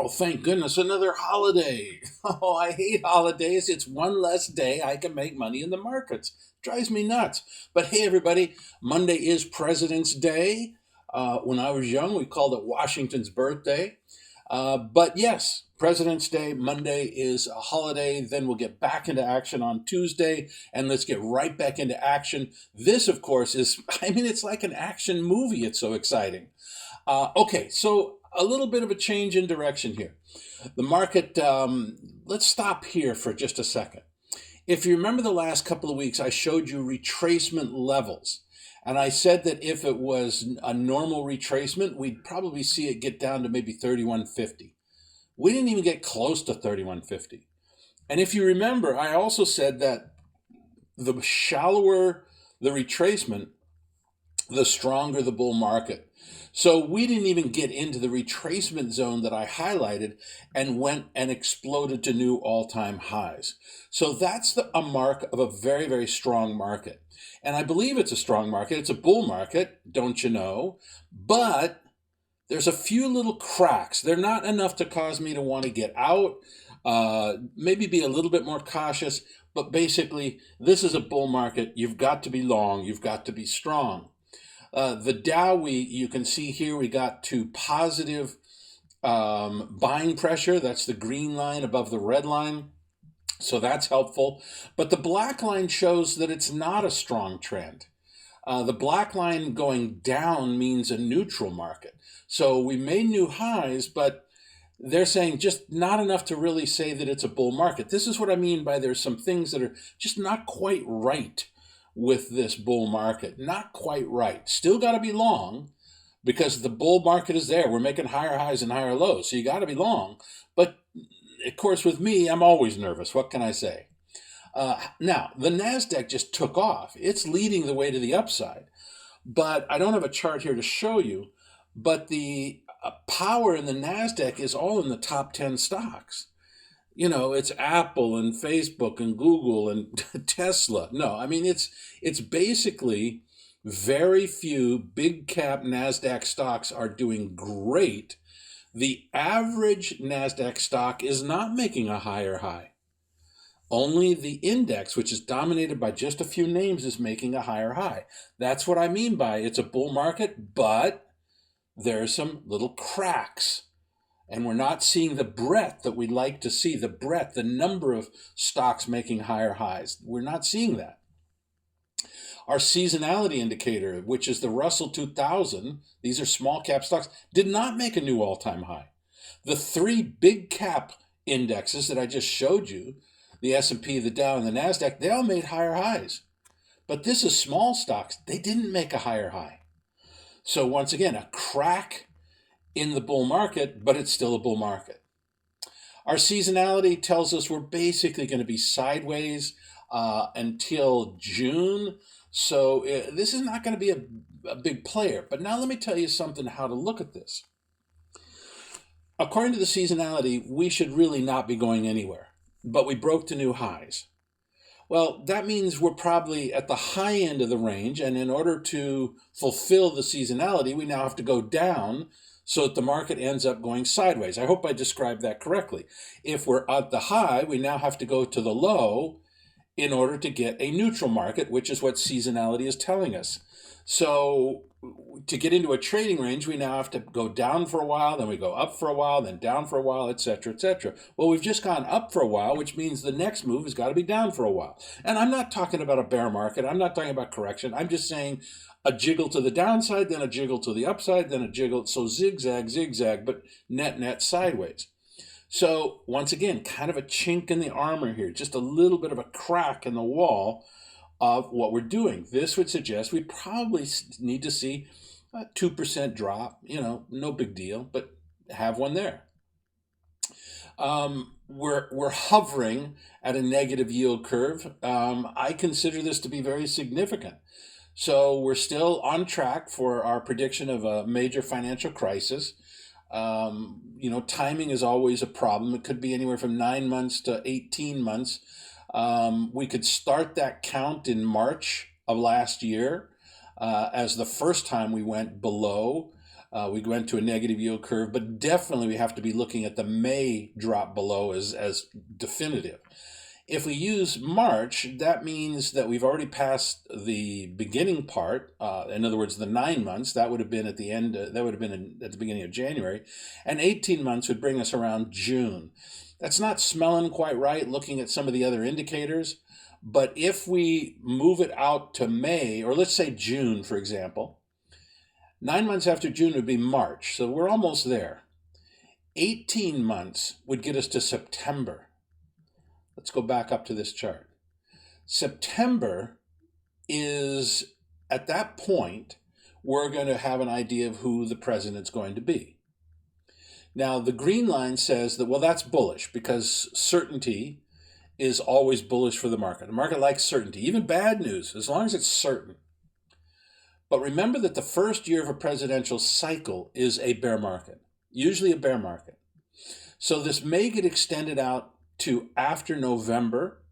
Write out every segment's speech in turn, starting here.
Oh, thank goodness, another holiday. Oh, I hate holidays. It's one less day I can make money in the markets. Drives me nuts. But hey, everybody, Monday is President's Day. When I was young, we called it Washington's birthday. But yes, President's Day, Monday is a holiday. Then we'll get back into action on Tuesday, and let's get right back into action. This, of course, is, I mean, it's like an action movie. It's so exciting. Okay, so a little bit of a change in direction here. The market, let's stop here for just a second. If you remember the last couple of weeks, I showed you retracement levels. And I said that if it was a normal retracement, we'd probably see it get down to maybe 3150. We didn't even get close to 3150. And if you remember, I also said that the shallower the retracement, the stronger the bull market. So we didn't even get into the retracement zone that I highlighted and went and exploded to new all-time highs. So that's a mark of a very, very strong market. And I believe it's a strong market. It's a bull market, don't you know? But there's a few little cracks. They're not enough to cause me to want to get out, maybe be a little bit more cautious. But basically, this is a bull market. You've got to be long. You've got to be strong. The Dow, you can see here, we got to positive buying pressure. That's the green line above the red line. So that's helpful. But the black line shows that it's not a strong trend. The black line going down means a neutral market. So we made new highs, but they're saying just not enough to really say that it's a bull market. This is what I mean by there's some things that are just not quite right with this bull market. Not quite right. Still got to be long because the bull market is there. We're making higher highs and higher lows. So you got to be long. But of course, with me, I'm always nervous. What can I say? Now, the NASDAQ just took off. It's leading the way to the upside. But I don't have a chart here to show you. But the power in the NASDAQ is all in the top 10 stocks. You know, it's Apple and Facebook and Google and Tesla. No, I mean, it's basically very few big cap NASDAQ stocks are doing great. The average NASDAQ stock is not making a higher high. Only the index, which is dominated by just a few names, is making a higher high. That's what I mean by it's a bull market, but there's some little cracks. And we're not seeing the breadth that we'd like to see, the breadth, the number of stocks making higher highs. We're not seeing that. Our seasonality indicator, which is the Russell 2000, these are small cap stocks, did not make a new all-time high. The three big cap indexes that I just showed you, the S&P, the Dow, and the NASDAQ, they all made higher highs. But this is small stocks. They didn't make a higher high. So once again, a crack in the bull market, but it's still a bull market. Our seasonality tells us we're basically going to be sideways until June. So this is not going to be a big player. But now let me tell you something how to look at this. According to the seasonality, we should really not be going anywhere. But we broke to new highs. Well, that means we're probably at the high end of the range. And in order to fulfill the seasonality, we now have to go down so that the market ends up going sideways. I hope I described that correctly. If we're at the high, we now have to go to the low in order to get a neutral market, which is what seasonality is telling us. So to get into a trading range, we now have to go down for a while, then we go up for a while, then down for a while, etc., etc. Well, we've just gone up for a while, which means the next move has got to be down for a while. And I'm not talking about a bear market. I'm not talking about correction. I'm just saying a jiggle to the downside, then a jiggle to the upside, then a jiggle. So zigzag, zigzag, but net sideways. So once again, kind of a chink in the armor here, just a little bit of a crack in the wall of what we're doing. This would suggest we probably need to see a 2% drop. You know, no big deal, but have one there. We're hovering at a negative yield curve. I consider this to be very significant. So we're still on track for our prediction of a major financial crisis. Timing is always a problem. It could be anywhere from 9 months to 18 months. We could start that count in March of last year as the first time we went below We went to a negative yield curve, but definitely we have to be looking at the May drop below as definitive. If we use March, that means that we've already passed the beginning part. In other words, the 9 months, that would have been at the end. That would have been at the beginning of January, and 18 months would bring us around June. That's not smelling quite right. Looking at some of the other indicators, but if we move it out to May, or let's say June, for example, 9 months after June would be March, so we're almost there. 18 months would get us to September. Let's go back up to this chart. September is, at that point, we're going to have an idea of who the president's going to be. Now, the green line says that, well, that's bullish because certainty is always bullish for the market. The market likes certainty, even bad news, as long as it's certain. But remember that the first year of a presidential cycle is a bear market, usually a bear market. So this may get extended out to after November,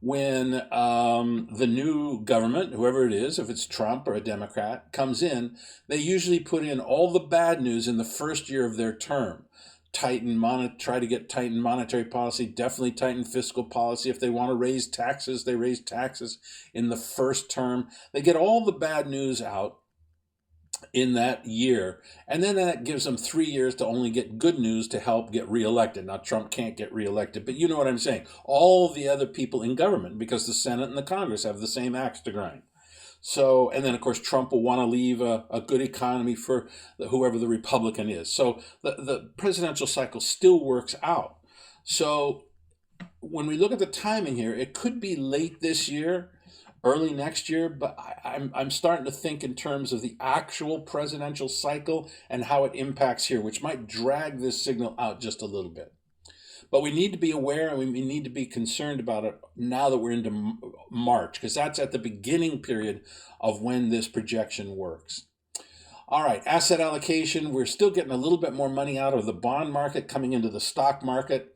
when the new government, whoever it is, if it's Trump or a Democrat, comes in. They usually put in all the bad news in the first year of their term. Try to get tighten monetary policy, definitely tighten fiscal policy. If they want to raise taxes, they raise taxes in the first term. They get all the bad news out in that year, and then that gives them 3 years to only get good news to help get reelected. Now, Trump can't get reelected, but you know what I'm saying. All the other people in government, because the Senate and the Congress have the same axe to grind. So, and then of course Trump will want to leave a good economy for whoever the Republican is. So the presidential cycle still works out. So when we look at the timing here, it could be late this year, early next year, but I'm starting to think in terms of the actual presidential cycle and how it impacts here, which might drag this signal out just a little bit. But we need to be aware and we need to be concerned about it now that we're into March, because that's at the beginning period of when this projection works. All right, asset allocation. We're still getting a little bit more money out of the bond market coming into the stock market.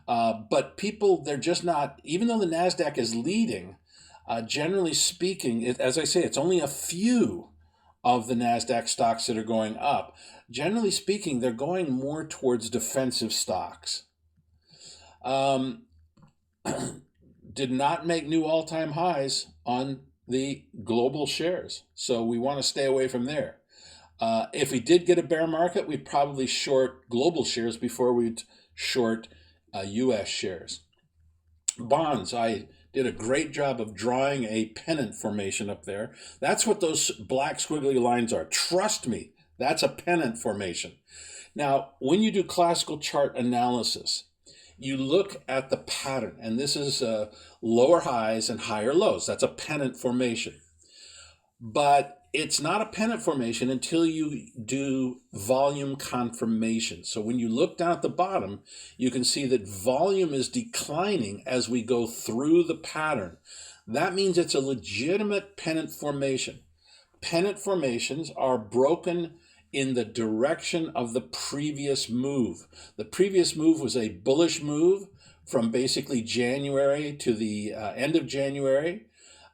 But people, they're just not, even though the NASDAQ is leading, generally speaking, as I say, it's only a few of the NASDAQ stocks that are going up. Generally speaking, they're going more towards defensive stocks. Did not make new all-time highs on the global shares, so we want to stay away from there. If we did get a bear market, we'd probably short global shares before we'd short U.S. shares. Bonds, I did a great job of drawing a pennant formation up there. That's what those black squiggly lines are. Trust me, that's a pennant formation. Now, when you do classical chart analysis, you look at the pattern, and this is lower highs and higher lows. That's a pennant formation. But it's not a pennant formation until you do volume confirmation. So when you look down at the bottom, you can see that volume is declining as we go through the pattern. That means it's a legitimate pennant formation. Pennant formations are broken in the direction of the previous move. The previous move was a bullish move from basically January to the end of January.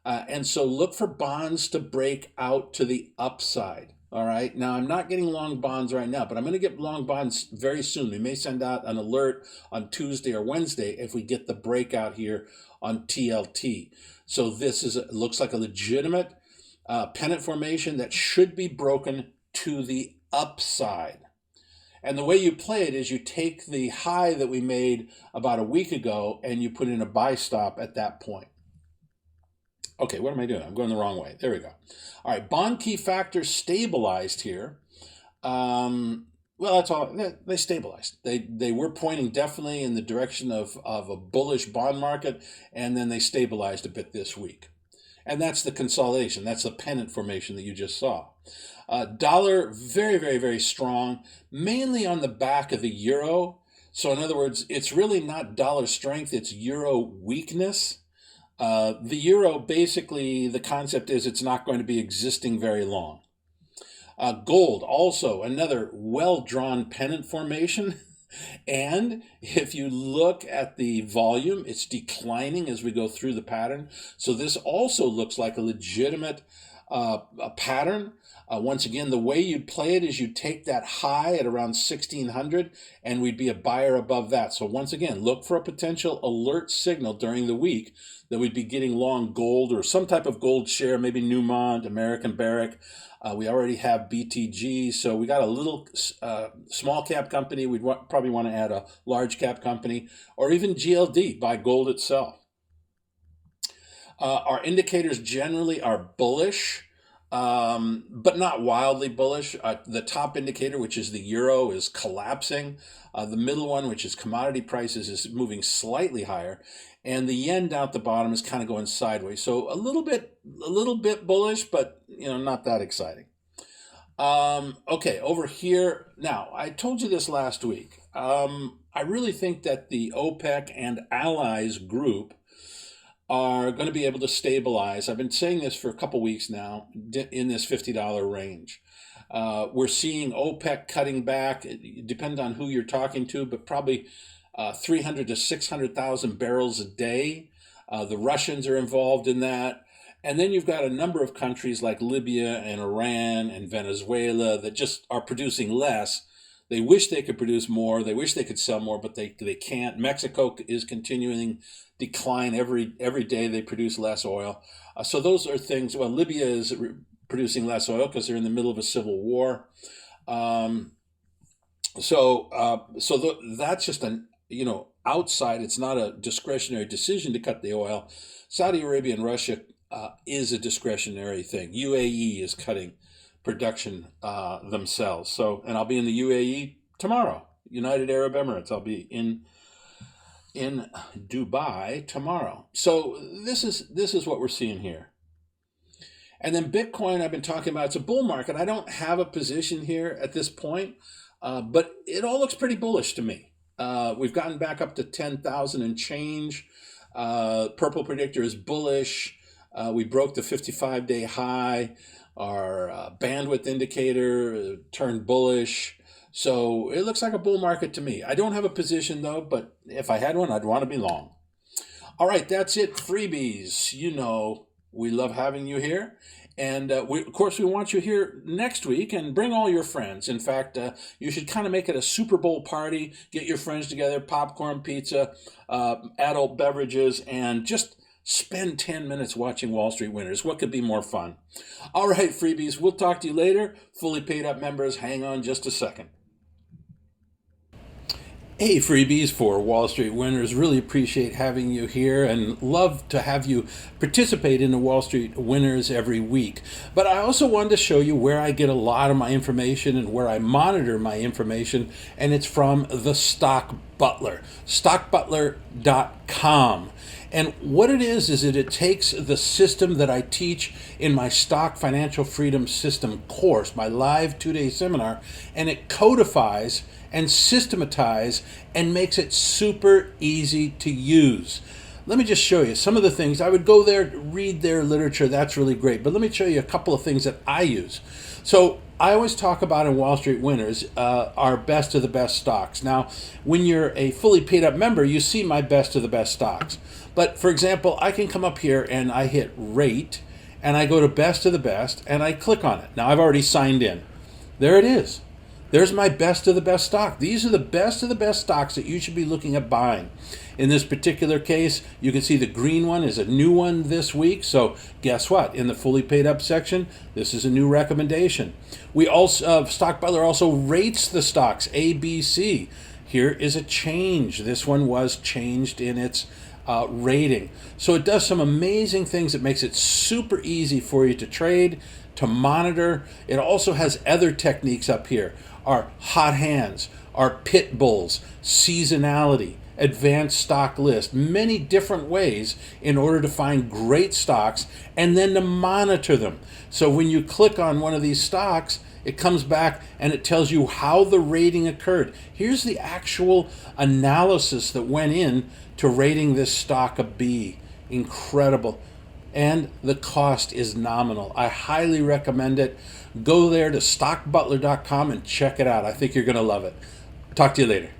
And so look for bonds to break out to the upside. All right. Now, I'm not getting long bonds right now, but I'm going to get long bonds very soon. We may send out an alert on Tuesday or Wednesday if we get the breakout here on TLT. So this looks like a legitimate pennant formation that should be broken to the upside. And the way you play it is you take the high that we made about a week ago and you put in a buy stop at that point. Okay, what am I doing? I'm going the wrong way. There we go. All right, bond key factors stabilized here. Well, that's all. They stabilized. They were pointing definitely in the direction of a bullish bond market, and then they stabilized a bit this week. And that's the consolidation. That's the pennant formation that you just saw. Dollar, very, very, very strong, mainly on the back of the euro. So in other words, it's really not dollar strength, it's euro weakness. The euro, basically, the concept is it's not going to be existing very long. Gold, also another well-drawn pennant formation. And if you look at the volume, it's declining as we go through the pattern. So this also looks like a legitimate pattern. Once again, the way you'd play it is you'd take that high at around 1600 and we'd be a buyer above that. So once again, look for a potential alert signal during the week that we'd be getting long gold or some type of gold share, maybe Newmont, American Barrick. We already have BTG, so we got a little small cap company. We'd probably want to add a large cap company or even GLD, buy gold itself. Our indicators generally are bullish, but not wildly bullish. The top indicator, which is the euro, is collapsing. The middle one, which is commodity prices, is moving slightly higher, and the yen down at the bottom is kind of going sideways. So a little bit bullish, but not that exciting. Okay, over here now. I told you this last week. I really think that the OPEC and allies group are going to be able to stabilize. I've been saying this for a couple weeks now in this $50 range. We're seeing OPEC cutting back. It depends on who you're talking to, but probably 300 to 600,000 barrels a day. The Russians are involved in that. And then you've got a number of countries like Libya and Iran and Venezuela that just are producing less. They wish they could produce more. They wish they could sell more, but they can't. Mexico is continuing decline every day. They produce less oil. So those are things. Well, Libya is producing less oil because they're in the middle of a civil war. That's just outside. It's not a discretionary decision to cut the oil. Saudi Arabia and Russia is a discretionary thing. UAE is cutting production themselves. So, and I'll be in the UAE tomorrow. United Arab Emirates. I'll be in Dubai tomorrow. So this is what we're seeing here. And then Bitcoin, I've been talking about, it's a bull market. I don't have a position here at this point, but it all looks pretty bullish to me. We've gotten back up to 10,000 and change. Purple Predictor is bullish. We broke the 55-day high. Our bandwidth indicator turned bullish. So it looks like a bull market to me. I don't have a position though, but if I had one, I'd want to be long. All right, that's it. Freebies. We love having you here. And of course, we want you here next week, and bring all your friends. In fact, you should kind of make it a Super Bowl party. Get your friends together, popcorn, pizza, adult beverages, and just spend 10 minutes watching Wall Street Winners. What could be more fun? All right, freebies, we'll talk to you later. Fully paid up members, hang on just a second. Hey, freebies for Wall Street Winners. Really appreciate having you here and love to have you participate in the Wall Street Winners every week. But I also wanted to show you where I get a lot of my information and where I monitor my information, and it's from the Stock Butler, stockbutler.com. And what it is that it takes the system that I teach in my Stock Financial Freedom System course, my live 2-day seminar, and it codifies and systematizes and makes it super easy to use. Let me just show you some of the things. I would go there, read their literature. That's really great. But let me show you a couple of things that I use. So I always talk about in Wall Street Winners our best of the best stocks. Now, when you're a fully paid up member, you see my best of the best stocks. But for example, I can come up here and I hit rate and I go to best of the best and I click on it. Now I've already signed in. There it is. There's my best of the best stock. These are the best of the best stocks that you should be looking at buying. In this particular case, you can see the green one is a new one this week. So guess what? In the fully paid up section, this is a new recommendation. We also, Stock Butler also rates the stocks, A, B, C. Here is a change. This one was changed in its rating. So it does some amazing things. It makes it super easy for you to trade, to monitor. It also has other techniques up here. Our hot hands, our pit bulls, seasonality, advanced stock list, many different ways in order to find great stocks and then to monitor them. So when you click on one of these stocks, it comes back and it tells you how the rating occurred. Here's the actual analysis that went in to rating this stock a B. Incredible. And the cost is nominal. I highly recommend it. Go there to stockbutler.com and check it out. I think you're going to love it. Talk to you later.